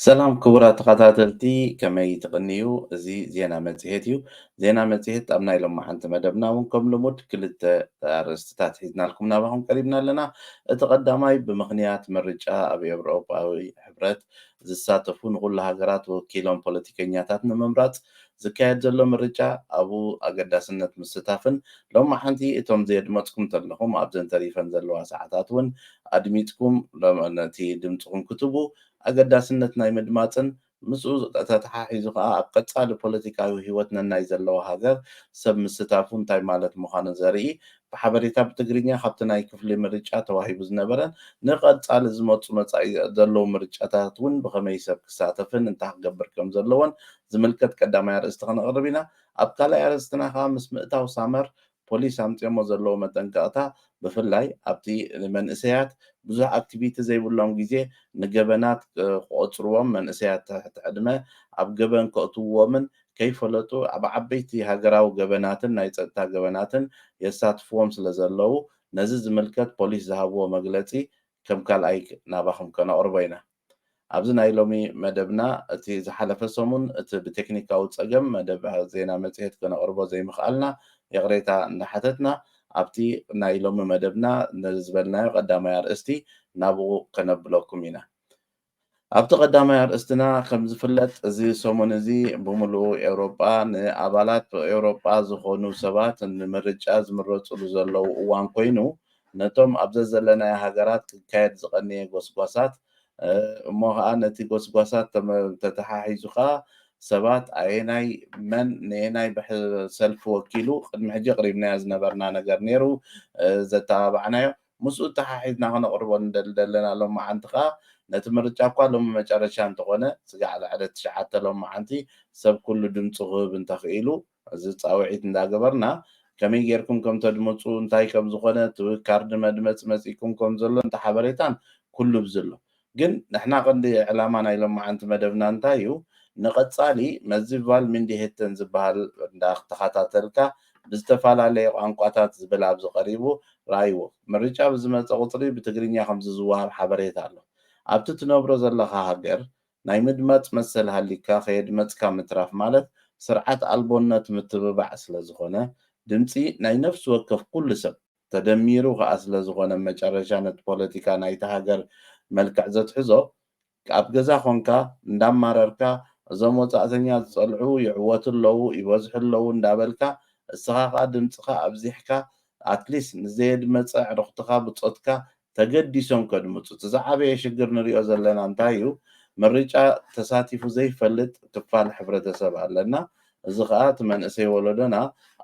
ሰላም ክቡራት ተኸታተልቲ ከመይ ትቕንዩ? እዚ ዜና መጽሔት እዩ። ዜና መጽሔት ኣብ ናይ ሎማዓንቲ መደብና እውን ከም ልሙድ ክልተ ኣርእስትታት ሒዝናልኩም ናባኹም ቀሪብና ኣለና። እቲ ቀዳማይ ብምኽንያት ምርጫ ኣብ ኤውሮጳዊ ሕብረት ዝሳተፉ ንኹሉ ሃገራት ወኪሎም ፖለቲከኛታት ንምምራፅ ዝካየድ ዘሎ ምርጫ ኣብኡ ኣገዳስነት ምስታፍን ሎማዓንቲ እቶም ዘድመፅኩም ዘለኹም ኣብዘን ተሪፈን ዘለዋ ሰዓታት እውን ኣድሚጥኩም ነቲ ድምፅኩም ክትቡ ኣገዳስነት ናይ ምድማፅን ምስኡ ተተሓሒዙ ከዓ ኣብ ቀጻሊ ፖለቲካዊ ሂወት ነናይ ዘለዋ ሃገር ሰብ ምስታፉ እንታይ ማለት ምዃኑ ዘርኢ ብሓበሬታ ብትግርኛ ካብቲ ናይ ክፍሊ ምርጫ ተዋሂቡ ዝነበረን ንቐጻሊ ዝመፁ መጻኢ ዘለዉ ምርጫታት እውን ብኸመይ ሰብ ክሳተፍን እንታይ ክገብር ከም ዘለዎን ዝምልከት ቀዳማይ ኣርእስቲ ክነቕርብ ኢና። ኣብ ካልኣይ ኣርእስትና ከዓ ምስ ምእታው ሳመር ፖሊስ ኣምፂኦሞ ዘለዎ መጠንቀቕታ ብፍላይ ኣብቲ መንእሰያት ብዙሕ ኣክቲቪቲ ዘይብሎም ግዜ ንገበናት ክቆፅርዎም መንእሰያት ትሕቲ ዕድመ ኣብ ገበን ከእትውዎምን ከይፈለጡ ኣብ ዓበይቲ ሃገራዊ ገበናትን ናይ ፀጥታ ገበናትን የሳትፍዎም ስለ ዘለዉ ነዚ ዝምልከት ፖሊስ ዝሃብዎ መግለፂ ከም ካልኣይ ናባኹም ከነቕርቦ ኢና። ኣብዚ ናይ ሎሚ መደብና እቲ ዝሓለፈ ሰሙን እቲ ብቴክኒካዊ ፀገም መደብ ዜና መፅሔት ከነቕርቦ ዘይምኽኣልና የቕሬታ እናሓተትና ኣብቲ ናይ ሎሚ መደብና ዝበልናዮ ቀዳማይ ኣርእስቲ ናብኡ ከነብለኩም ኢና። ኣብቲ ቀዳማይ ኣርእስትና ከም ዝፍለጥ እዚ ሰሙን እዚ ብምሉእ ኤውሮጳ ንኣባላት ኤውሮጳ ዝኾኑ ሰባት ንምርጫ ዝምረፅሉ ዘለው እዋን ኮይኑ ነቶም ኣብዘ ዘለናዮ ሃገራት ክካየድ ዝቐነየ ጎስጓሳት እሞ ከዓ ነቲ ጎስጓሳት ተተሓሒዙ ከዓ ሰባት ኣየናይ መን ንየናይ ሰልፊ ወኪሉ ቅድሚ ሕጂ ቅሪብናዮ ዝነበርና ነገር ነይሩ ዘተባባዕናዮ ምስኡ ተሓሒዝና ክነቕርቦ ንደሊ ዘለና ሎማዓንቲ ከዓ ነቲ ምርጫ እኳ ሎሚ መጨረሻ እንተኾነ ስጋዕ ላዕለ 9 ሎማዓንቲ ሰብ ኩሉ ድምፂ ክህብ እንተኽኢሉ እዚ ፃውዒት እንዳገበርና ከመይ ጌርኩም ከም ተድመፁ እንታይ ከም ዝኾነ ካርዲ መድመፂ መፂኩም ከም ዘሎ እንታ ሓበሬታን ኩሉ ብዝሎ ግን ንሕና ቀንዲ ዕላማ ናይ ሎማዓንቲ መደብና እንታይ እዩ ንቐጻሊ መዝባል ምንዲሄተን ዝበሃል እንዳተኸታተልካ ብዝተፈላለየ ቋንቋታት ዝብል ኣብ ዝቐሪቡ ራእይዎ ምርጫ ብዝመፀ ቁፅሪ ብትግርኛ ከም ዝወሃብ ሓበሬታ ኣሎ። ኣብቲ ትነብሮ ዘለካ ሃገር ናይ ምድማፅ መሰል ሃሊካ ከየድመፅካ ምትራፍ ማለት ስርዓት ኣልቦነት ምትብባዕ ስለ ዝኾነ ድምፂ ናይ ነፍሲ ወከፍ ኩሉ ሰብ ተደሚሩ ከዓ ስለ ዝኾነ መጨረሻ ነቲ ፖለቲካ ናይቲ ሃገር መልክዕ ዘትሕዞ ኣብ ገዛ ኮንካ እንዳማረርካ እዞም ወፃእተኛ ዝፀልዑ ይዕወቱ ኣለዉ ይበዝሑ ኣለዉ እንዳበልካ እስኻ ከዓ ድምፅኻ ኣብዚሕካ ኣትሊስት ንዘየድመፀ ኣዕርኽትኻ ብፆትካ ተገዲሶም ከድምፁ እቲ ዝዓበየ ሽግር ንሪኦ ዘለና እንታይ እዩ ምርጫ ተሳቲፉ ዘይፈልጥ ክፋል ሕብረተሰብ ኣለና እዚ ከዓ እቲ መንእሰይ ወለዶና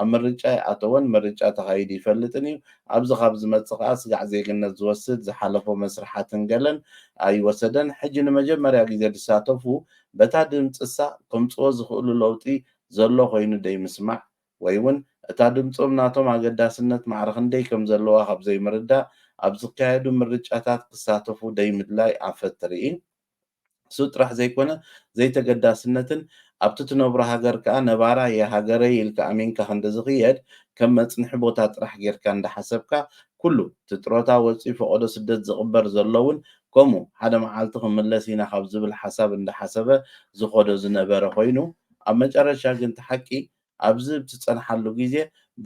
ኣብ ምርጫ ይኣተወን ምርጫ ተኻይዱ ይፈልጥን እዩ ኣብዚ ካብ ዝመፅእ ከዓ ስጋዕ ዜግነት ዝወስድ ዝሓለፎ መስራሓትን ገለን ኣይወሰደን ሕጂ ንመጀመርያ ግዜ ዝሳተፉ በታ ድምፅሳ ከምፅዎ ዝኽእሉ ለውጢ ዘሎ ኮይኑ ደይምስማዕ ወይ እውን እታ ድምፆም ናቶም ኣገዳስነት ማዕረ ክንደይ ከም ዘለዋ ካብ ዘይምርዳእ ኣብ ዝካየዱ ምርጫታት ክሳተፉ ደይምድላይ ኣንፈት ትርኢ እሱ ጥራሕ ዘይኮነ ዘይተገዳስነትን ኣብቲ ትነብሮ ሃገር ከዓ ነባራ የሃገረይ ኢልካ ኣሚንካ ክንዲ ዝኽየድ ከም መፅንሒ ቦታ ጥራሕ ጌርካ እንዳሓሰብካ ኩሉ እቲ ጥሮታ ወፂኡ ፈቆዶ ስደት ዝቕበር ዘለውን ከምኡ ሓደ መዓልቲ ክምለስ ኢና ካብ ዝብል ሓሳብ እንዳሓሰበ ዝኸዶ ዝነበረ ኮይኑ ኣብ መጨረሻ ግን ተሓቂ ኣብዚ ብትፀንሓሉ ግዜ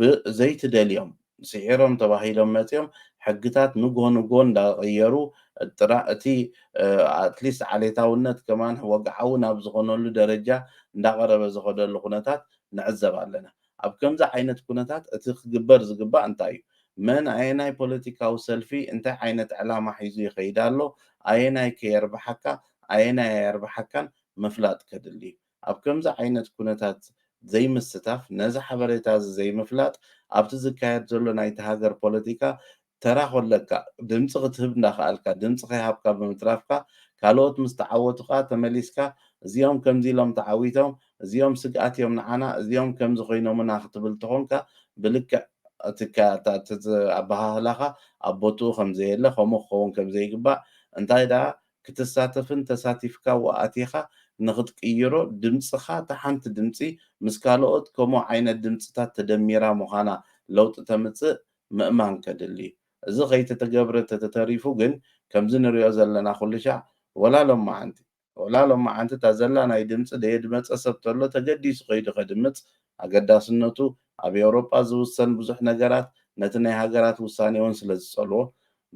ብዘይትደልዮም ስዒሮም ተባሂሎም መፅኦም ሕግታት ንጎ ንጎ እንዳቀየሩ እቲ ኣትሊስት ዓሌታውነት ከማን ወግዓዊ ናብ ዝኾነሉ ደረጃ እንዳቐረበ ዝኸደሉ ኩነታት ንዕዘብ ኣለና። ኣብ ከምዚ ዓይነት ኩነታት እቲ ክግበር ዝግባእ እንታይ እዩ መን ኣየናይ ፖለቲካዊ ሰልፊ እንታይ ዓይነት ዕላማ ሒዙ ይኸይድ ኣሎ ኣየናይ ከየርብሓካ ኣየናይ ኣየርብሓካን ምፍላጥ ከድሊ እዩ ኣብ ከምዚ ዓይነት ኩነታት ዘይምስታፍ ነዚ ሓበሬታ ዘይምፍላጥ ኣብቲ ዝካየድ ዘሎ ናይቲ ሃገር ፖለቲካ ተራ ኮለካ ድምፂ ክትህብ እንዳኽኣልካ ድምፂ ከይሃብካ ብምትራፍካ ካልኦት ምስ ተዓወቱካ ተመሊስካ እዚኦም ከምዚ ኢሎም ተዓዊቶም እዚኦም ስግኣት እዮም ንዓና እዚኦም ከምዚ ኮይኖምና ክትብል ተኾንካ ብልክዕ ኣበሃህላኻ ኣብ ቦትኡ ከምዘየለ ከምኡ ክኸውን ከምዘይግባእ እንታይ ደኣ ክትሳተፍን ተሳቲፍካ ወኣቲኻ ንኽትቅይሮ ድምፅኻ ተሓንቲ ድምፂ ምስ ካልኦት ከምኡ ዓይነት ድምፅታት ተደሚራ ምዃና ለውጢ ተምፅእ ምእማን ከድሊ እዩ። እዚ ከይተተገብረ ተተሪፉ ግን ከምዚ ንሪኦ ዘለና ኩሉ ሻዕ ወላ ሎማዓንቲ እታ ዘላ ናይ ድምፂ ደየድመፀ ሰብ ተሎ ተገዲሱ ከይዱ ከድምፅ ኣገዳስነቱ ኣብ ኤውሮጳ ዝውሰን ብዙሕ ነገራት ነቲ ናይ ሃገራት ውሳኔ እውን ስለ ዝፀልዎ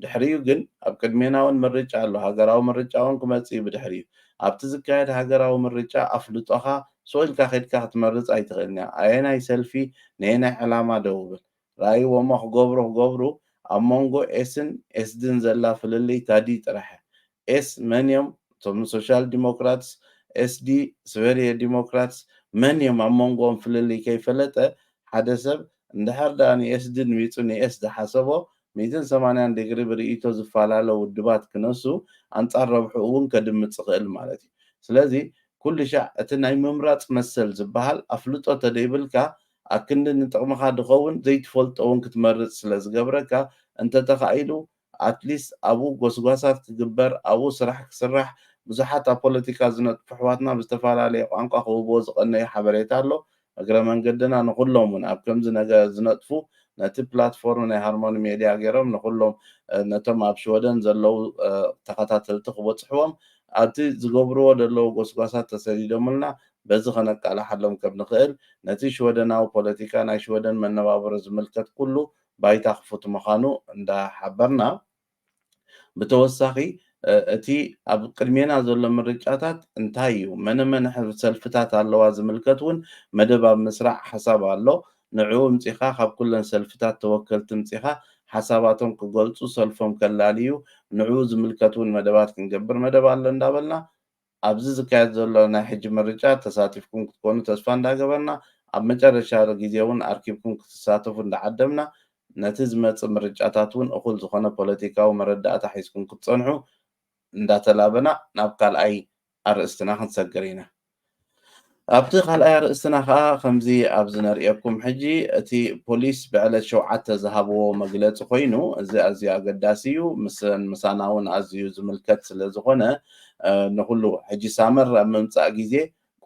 ድሕሪኡ ግን ኣብ ቅድሜና እውን ምርጫ ኣሎ ሃገራዊ ምርጫ እውን ክመፅእ እዩ ብድሕሪኡ ኣብቲ ዝካየድ ሃገራዊ ምርጫ ኣፍልጦኻ ሰኢልካ ከድካ ክትመርፅ ኣይትኽእልን እያ ኣየናይ ሰልፊ ንየናይ ዕላማ ደው ብል ረኣይዎ እሞ ክገብሩ ኣብ መንጎ ኤስን ኤስድን ዘላ ፍልልይ ታዲ ጥራሕ ኤስ መን እዮም እቶም ሶሻል ዲሞክራትስ ኤስዲ ስቨሪየ ዲሞክራትስ መን እዮም ኣብ መንጎኦም ፍልልይ ከይፈለጠ ሓደ ሰብ እንድሕር ዳ ንኤስዲ ንሚፁ ንኤስ ዝሓሰቦ 180 ዲግሪ ብርኢቶ ዝፈላለ ውድባት ክነሱ ኣንጻር ረብሑ እውን ከድምፅ ክእል ማለት እዩ ስለዚ ኩሉ ሻዕ እቲ ናይ ምምራፅ መሰል ዝበሃል ኣፍልጦ ተደይብልካ ኣብ ክንዲ ንጥቕምኻ ድኸውን ዘይትፈልጦ እውን ክትመርፅ ስለ ዝገብረካ እንተተኻኢሉ ኣትሊስት ኣብኡ ጎስጓሳት ክግበር ኣብኡ ስራሕ ክስራሕ ብዙሓት ኣብ ፖለቲካ ዝነጥፉ ኣሕዋትና ብዝተፈላለየ ቋንቋ ክህብዎ ዝቐነየ ሓበሬታ ኣሎ እግረ መንገድና ንኩሎም እውን ኣብ ከምዚ ነገር ዝነጥፉ ነቲ ፕላትፎርም ናይ ሃርሞኒ ሜድያ ገይሮም ንኩሎም ነቶም ኣብ ሽወደን ዘለው ተኸታተልቲ ክበፅሕዎም ኣብቲ ዝገብርዎ ዘለው ጎስጓሳት ተሰዲዶምልና በዚ ከነቃላሓሎም ከም ንኽእል ነቲ ሽወደናዊ ፖለቲካ ናይ ሽወደን መነባበሮ ዝምልከት ኩሉ ባይታ ክፉት ምዃኑ እንዳሓበርና ብተወሳኺ እቲ ኣብ ቅድሜና ዘሎ ምርጫታት እንታይ እዩ መነመን ሰልፍታት ኣለዋ ዝምልከት እውን መደብ ኣብ ምስራዕ ሓሳብ ኣሎ ንዕኡ ምፂኻ ካብ ኩለን ሰልፍታት ተወከልቲ ምፂኻ ሓሳባቶም ክገልፁ ሰልፎም ከላልዩ ንዕኡ ዝምልከት እውን መደባት ክንገብር መደብ ኣሎ እንዳበልና ኣብዚ ዝካየድ ዘሎ ናይ ሕጂ ምርጫ ተሳቲፍኩም ክትኮኑ ተስፋ እንዳገበርና ኣብ መጨረሻ ግዜ እውን ኣርኪብኩም ክትሳተፉ እንዳዓደምና ነቲ ዝመፅእ ምርጫታት እውን እኹል ዝኾነ ፖለቲካዊ መረዳእታ ሒዝኩም ክትፀንሑ እንዳተላበና ናብ ካልኣይ ኣርእስትና ክንሰግር ኢና ኣብቲ ካልኣይ ኣርእስትና ከዓ ከምዚ ኣብዚ ነሪአኩም ሕጂ እቲ ፖሊስ ብዕለት 7 ዝሃብዎ መግለፂ ኮይኑ እዚ ኣዝዩ ኣገዳሲ እዩ ምሳና እውን ኣዝዩ ዝምልከት ስለ ዝኾነ ንኩሉ ሕጂ ሳመር ኣብ ምምፃእ ግዜ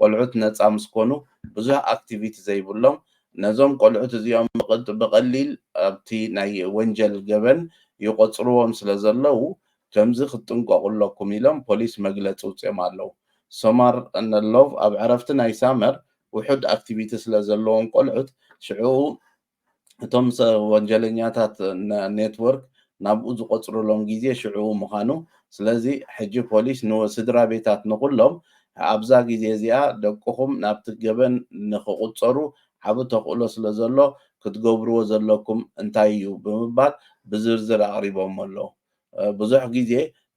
ቆልዑት ነፃ ምስ ኮኑ ብዙሕ ኣክቲቪቲ ዘይብሎም ነዞም ቆልዑት እዚኦም ብቐሊል ኣብቲ ናይ ወንጀል ገበን ይቆፅርዎም ስለ ዘለው ከምዚ ክትጥንቀቁለኩም ኢሎም ፖሊስ መግለፂ ውፅኦም ኣለው ሶማር እንሎቭ ኣብ ዕረፍቲ ናይ ሳመር ውሑድ ኣክቲቪቲ ስለ ዘለዎም ቆልዑት ሽዑ እቶም ወንጀለኛታት ኔትወርክ ናብኡ ዝቆፅርሎም ግዜ ሽዑ ምዃኑ ስለዚ ሕጂ ፖሊስ ንስድራ ቤታት ንኩሎም ኣብዛ ግዜ እዚኣ ደቅኹም ናብቲ ገበን ንክቁፀሩ ዓብ ተኽእሎ ስለ ዘሎ ክትገብርዎ ዘለኩም እንታይ እዩ ብምባል ብዝርዝር ኣቕሪቦም ኣለዉ ብዙሕ ግዜ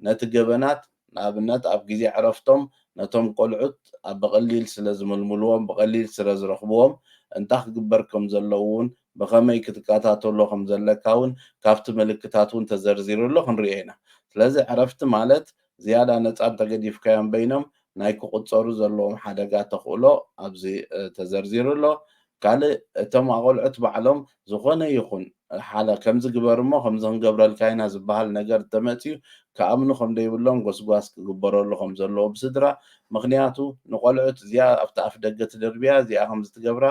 ነቲ ገበናት ንኣብነት ኣብ ግዜ ዕረፍቶም ነቶም ቆልዑት ኣብ ብቐሊል ስለ ዝምልምልዎም ብቐሊል ስለ ዝረኽብዎም እንታይ ክግበር ከም ዘለዎ እውን ብኸመይ ክትከታተሎ ከም ዘለካ እውን ካብቲ ምልክታት እውን ተዘርዚሩሎ ክንሪኦ ኢና ስለዚ ዕረፍቲ ማለት ዝያዳ ነፃ ተገዲፍካዮም በይኖም ናይ ክቁፀሩ ዘለዎም ሓደጋ ተኽእሎ ኣብዚ ተዘርዚሩሎ ካልእ እቶም ኣቆልዑት ባዕሎም ዝኾነ ይኹን ሓለ ከምዚ ግበር እሞ ከምዚ ክንገብረልካ ኢና ዝበሃል ነገር ተመፅዩ ከኣምኑ ከም ዘይብሎም ጎስጓስ ክግበረሉ ከም ዘለዎ ብስድራ ምክንያቱ ንቆልዑት እዚኣ ኣብቲ ኣፍ ደገ ትደርብያ እዚኣ ከምዚ ትገብራ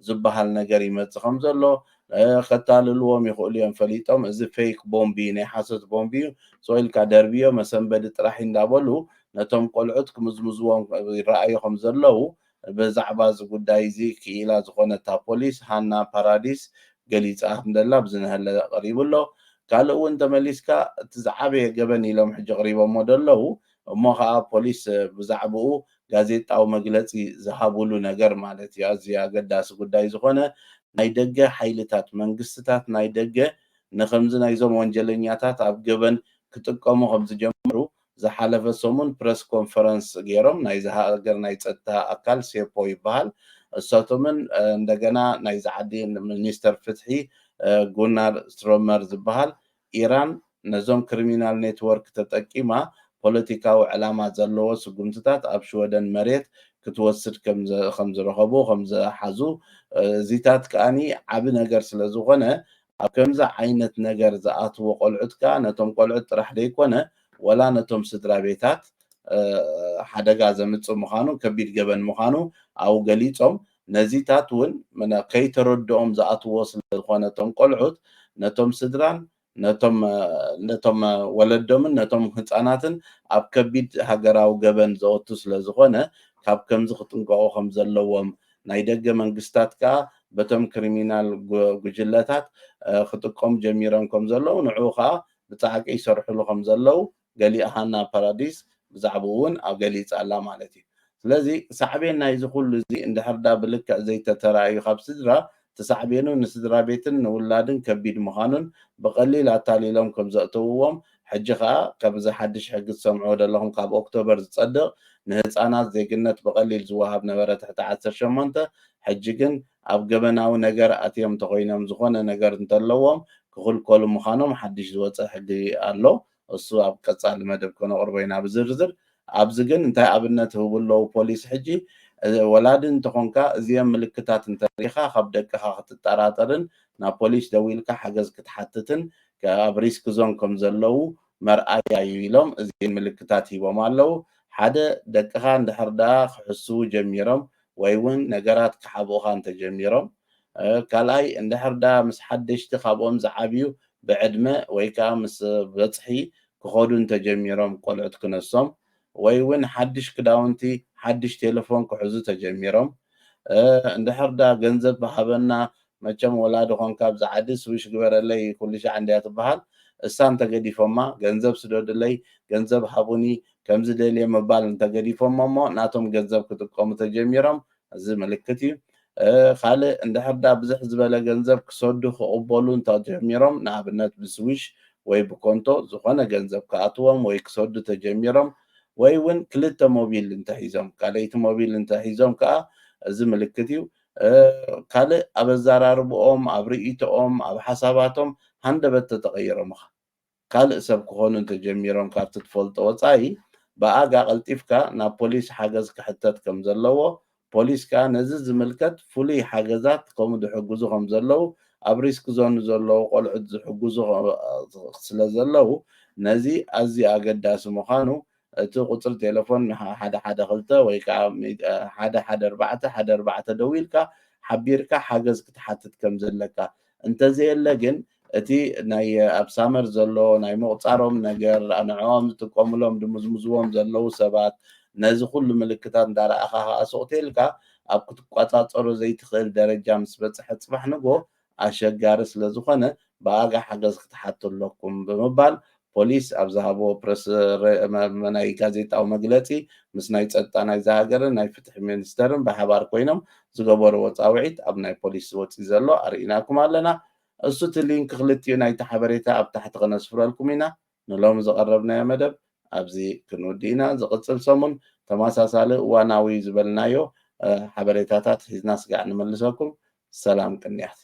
ዝበሃል ነገር ይመፅእ ከም ዘሎ ከታልልዎም ይኽእሉ እዮም ፈሊጦም እዚ ፌክ ቦምቢ ናይ ሓሰት ቦምቢ እዩ ሰኢልካ ደርብዮ መሰንበዲ ጥራሕ እንዳበሉ ነቶም ቆልዑት ክምዝምዝዎም ይረኣዩ ከም ዘለው ብዛዕባ እዚ ጉዳይ እዚ ክኢላ ዝኾነት ፖሊስ ሃና ፓራዲስ ገሊፃ እንደላ ብዝነህለ ቀሪቡሎ ካልእ እውን ተመሊስካ እቲ ዝዓበየ ገበን ኢሎም ሕጂ ቀሪቦሞ ደለው እሞ ከዓ ፖሊስ ብዛዕባኡ ጋዜጣዊ መግለፂ ዝሃብሉ ነገር ማለት እዩ ኣዝዩ ኣገዳሲ ጉዳይ ዝኾነ ናይ ደገ ሓይልታት መንግስትታት ናይ ደገ ንከምዚ ናይዞም ወንጀለኛታት ኣብ ገበን ክጥቀሙ ከም ዝጀመሩ ዝሓለፈ ሰሙን ፕረስ ኮንፈረንስ ገይሮም ናይ ሃገር ናይ ፀጥታ ኣካል ሴፖ ይበሃል እሳቶምን እንደገና ናይ ዝዓዲ ሚኒስተር ፍትሒ ጉናር ስትሮመር ዝበሃል ኢራን ነዞም ክሪሚናል ኔትወርክ ተጠቂማ ፖለቲካዊ ዕላማ ዘለዎ ስጉምትታት ኣብ ሽወደን መሬት ክትወስድ ከም ዝረኸቡ ከም ዝሓዙ እዚታት ከዓኒ ዓብ ነገር ስለ ዝኾነ ኣብ ከምዚ ዓይነት ነገር ዝኣትዎ ቆልዑት ከዓ ነቶም ቆልዑት ጥራሕ ደይኮነ ወላ ነቶም ስድራ ቤታት ሓደጋ ዘምጽእ ምዃኑ ከቢድ ገበን ምዃኑ ኣብኡ ገሊፆም ነዚታት እውን ከይተረድኦም ዝኣትዎ ስለ ዝኾነ እቶም ቆልዑት ነቶም ስድራን ነቶም ወለዶምን ነቶም ህፃናትን ኣብ ከቢድ ሃገራዊ ገበን ዘወቱ ስለ ዝኾነ ካብ ከምዚ ክጥንቀቑ ከም ዘለዎም ናይ ደገ መንግስታት ከዓ በቶም ክሪሚናል ጉጅለታት ክጥቀሙ ጀሚሮም ከም ዘለዉ ንዕኡ ከዓ ብፃዕቂ ይሰርሕሉ ከም ዘለዉ ገሊኣ ሃና ፓራዲስ ብዛዕባ እውን ኣብ ገሊፃ ኣላ ማለት እዩ ስለዚ ሳዕቤን ናይዚ ኩሉ እዚ እንድሕር ዳ ብልክዕ ዘይተተራእዩ ካብ ስድራ ተሳዕቤኑ ንስድራ ቤትን ንውላድን ከቢድ ምዃኑን ብቐሊል ኣታሊሎም ከም ዘእተውዎም ሕጂ ከዓ ካብዚ ሓድሽ ሕጊ ትሰምዕዎ ዘለኹም ካብ ኦክቶበር ዝፀድቕ ንህፃናት ዜግነት ብቐሊል ዝወሃብ ነበረ ትሕቲ 18 ሕጂ ግን ኣብ ገበናዊ ነገር ኣትዮም እንተኮይኖም ዝኾነ ነገር እንተለዎም ክኽልከሉ ምዃኖም ሓድሽ ዝወፀ ሕጊ ኣሎ እሱ ኣብ ቀፃሊ መደብ ከነቕርቦ ኢና ብዝርዝር ኣብዚ ግን እንታይ ኣብነት ህቡ ኣለዉ ፖሊስ ሕጂ ወላዲ እንተኾንካ እዚኦም ምልክታት እንተሪኢኻ ካብ ደቅኻ ክትጠራጠርን ናብ ፖሊስ ደው ኢልካ ሓገዝ ክትሓትትን ኣብ ሪስክ ዞን ከም ዘለዉ መርኣያ እዩ ኢሎም እዚአን ምልክታት ሂቦም ኣለዉ ሓደ ደቅኻ እንድሕር ዳ ክሕስቡ ጀሚሮም ወይ እውን ነገራት ክሓብኡኻ እንተጀሚሮም ካልኣይ እንድሕር ዳ ምስ ሓደሽቲ ካብኦም ዝዓብዩ ብዕድመ ወይ ከዓ ምስ በፅሒ ክኸዱ እንተጀሚሮም ቆልዑት ክነሶም ወይ እውን ሓድሽ ክዳውንቲ ሓድሽ ቴሌፎን ክሕዙ ተጀሚሮም እንድሕር ዳ ገንዘብ ብሃበና መቸም ወላዲ ኮንካ ብዛዕዲ ስዊሽ ግበረለይ ኩሉ ሻዕ እንድያ ትበሃል እሳ እንተገዲፎማ ገንዘብ ስደድለይ ገንዘብ ሃቡኒ ከምዚ ደልየ ምባል እንተገዲፎሞ እሞ ናቶም ገንዘብ ክጥቀሙ ተጀሚሮም እዚ ምልክት እዩ ካልእ እንድሕር ዳ ብዙሕ ዝበለ ገንዘብ ክሰዱ ክቕበሉ እንተጀሚሮም ንኣብነት ብስዊሽ ወይ ብኮንቶ ዝኾነ ገንዘብ ክኣትዎም ወይ ክሰዱ ተጀሚሮም ወይ እውን ክልተ ሞቢል እንተሒዞም ካልአይቲ ሞቢል እንተሒዞም ከዓ እዚ ምልክት እዩ ካልእ ኣብ ኣዘራርብኦም ኣብ ርእይቶኦም ኣብ ሓሳባቶም ሃንደበት ተተቐይሮም ኢኻ ካልእ ሰብ ክኾኑ እንተጀሚሮም ካብቲ ትፈልጦ ወፃኢ ብኣጋ ቀልጢፍካ ናብ ፖሊስ ሓገዝ ክሕተት ከም ዘለዎ ፖሊስ ከዓ ነዚ ዝምልከት ፍሉይ ሓገዛት ከምኡ ዝሕግዙ ከም ዘለዉ ኣብ ሪስክ ዞን ዘለዉ ቆልዑት ዝሕግዙ ስለ ዘለዉ ነዚ ኣዝዩ ኣገዳሲ ምዃኑ እቲ ቁፅሪ ቴሌፎን 112 ወይ ከዓ 114 ደው ኢልካ ሓቢርካ ሓገዝ ክትሓትት ከም ዘለካ እንተዘየለ ግን እቲ ናይ ኣብ ሳመር ዘሎ ናይ ምቕፃሮም ነገር ንዕኦም ዝጥቀምሎም ድምዝምዝዎም ዘለዉ ሰባት ነዚ ኩሉ ምልክታት እንዳረኣኻ ኣስቕቴልካ ኣብ ክትቋፃፀሩ ዘይትኽእል ደረጃ ምስ በፅሐ ፅባሕ ንጎ ኣሸጋሪ ስለ ዝኾነ ብኣጋ ሓገዝ ክትሓቱ ኣለኩም ብምባል ፖሊስ ኣብ ዝሃቦ ፕረስ ናይ ጋዜጣዊ መግለፂ ምስ ናይ ፀጥታ ናይ ዝሃገርን ናይ ፍትሒ ሚኒስተርን ብሓባር ኮይኖም ዝገበርዎ ፃውዒት ኣብ ናይ ፖሊስ ወፂኡ ዘሎ ኣርኢናኩም ኣለና እሱ እቲ ሊንክ ክልቲኡ ናይቲ ሓበሬታ ኣብ ታሕቲ ክነስፍረልኩም ኢና ንሎሚ ዝቐረብናዮ መደብ ኣብዚ ክንውዲ ኢና ዝቕፅል ሰሙን ተመሳሳሊ እዋናዊ ዝበልናዮ ሓበሬታታት ሒዝና ስጋዕ ንመልሰኩም ሰላም ቅንያት